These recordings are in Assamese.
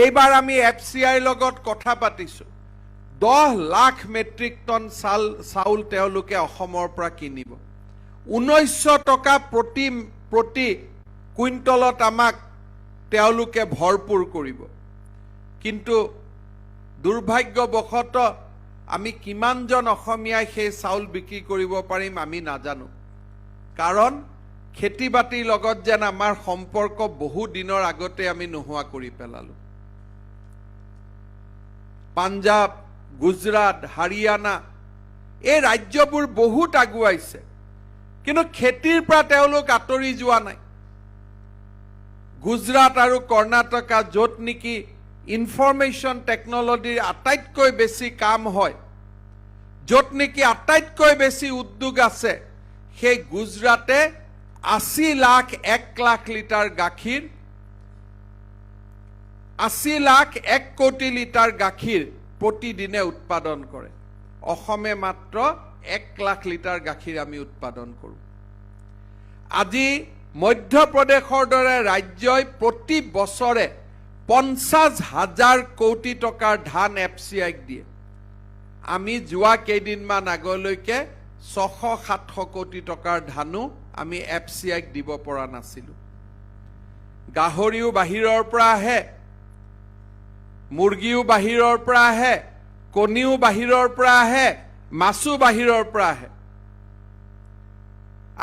এইবাৰ আমি FCI লগত কথা পাতিছোঁ 10 লাখ মেট্ৰিক টন চাউল তেওঁলোকে অসমৰ পৰা কিনিব 1900 টকা প্ৰতি কুইণ্টলত আমাক তেওঁলোকে ভৰপূৰ কৰিব কিন্তু দুৰ্ভাগ্যবশতঃ আমি কিমানজন অসমীয়াই সেই চাউল বিক্ৰী কৰিব পাৰিম আমি নাজানো কাৰণ খেতি বাতিৰ লগত যেন আমাৰ সম্পৰ্ক বহু দিনৰ আগতে আমি নোহোৱা কৰি পেলালো পাঞ্জাব গুজৰাট হাৰিয়ানা এই ৰাজ্যবোৰ বহুত আগুৱাইছে কিন্তু খেতিৰ পৰা তেওঁলোক আঁতৰি যোৱা নাই গুজৰাট আৰু কৰ্ণাটকা য'ত নেকি ইনফৰমেশ্যন টেকনলজিৰ আটাইতকৈ বেছি কাম হয় য'ত নেকি আটাইতকৈ বেছি উদ্যোগ আছে সেই গুজৰাটে 80 লাখ 1 লাখ লিটাৰ গাখীৰ 80 লাখ 1 কোটি লিটাৰ গাখীৰ প্ৰতিদিনে উৎপাদন কৰে অসমে মাত্ৰ 1 লাখ লিটাৰ গাখীৰ আমি উৎপাদন কৰোঁ আজি মধ্যপ্ৰদেশৰ দৰে ৰাজ্যই প্ৰতি বছৰে 50,000 কোটি টকাৰ ধান FCI দিয়ে আমি যোৱা কেইদিনমান আগলৈকে 600-700 কোটি টকাৰ ধানো আমি FCI দিব পৰা নাছিলোঁ গাহৰিও বাহিৰৰ পৰা আহে মুৰ্গীও বাহিৰৰ পৰা আহে কণীও বাহিৰৰ পৰা আহে মাছো বাহিৰৰ পৰা আহে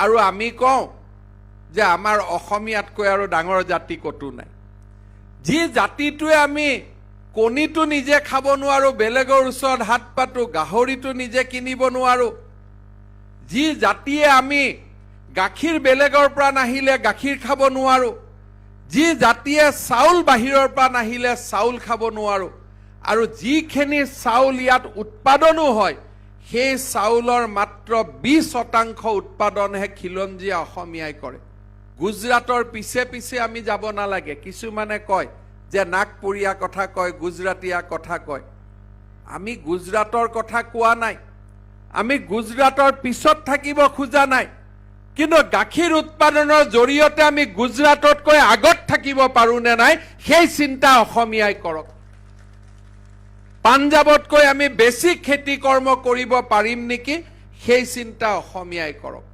আৰু আমি কওঁ যে আমাৰ অসমীয়াতকৈ আৰু ডাঙৰ জাতি কতো নাই যি জাতিটোৱে আমি কণীটো নিজে খাব নোৱাৰো বেলেগৰ ওচৰত হাত পাতো গাহৰিটো নিজে কিনিব নোৱাৰো যি জাতিয়ে আমি গাখীৰ বেলেগৰ পৰা নাহিলে গাখীৰ খাব নোৱাৰো যি জাতিয়ে চাউল বাহিৰৰ পৰা নাহিলে চাউল খাব নোৱাৰো আৰু যিখিনি চাউল ইয়াত উৎপাদনো হয় সেই চাউলৰ মাত্ৰ 20% উৎপাদনহে খিলঞ্জীয়া অসমীয়াই কৰে গুজৰাটৰ পিছে পিছে আমি যাব নালাগে কিছুমানে কয় যে নাগপুৰীয়া কথা কয় গুজৰাটীয়া কথা কয় আমি গুজৰাটৰ কথা কোৱা নাই আমি গুজৰাটৰ পিছত থাকিব খোজা নাই কিন্তু গাখীৰ উৎপাদনৰ জৰিয়তে আমি গুজৰাটতকৈ আগত থাকিব পাৰো নে নাই সেই চিন্তা অসমীয়াই কৰক পাঞ্জাবতকৈ আমি বেছি খেতি কৰ্ম কৰিব পাৰিম নেকি সেই চিন্তা অসমীয়াই কৰক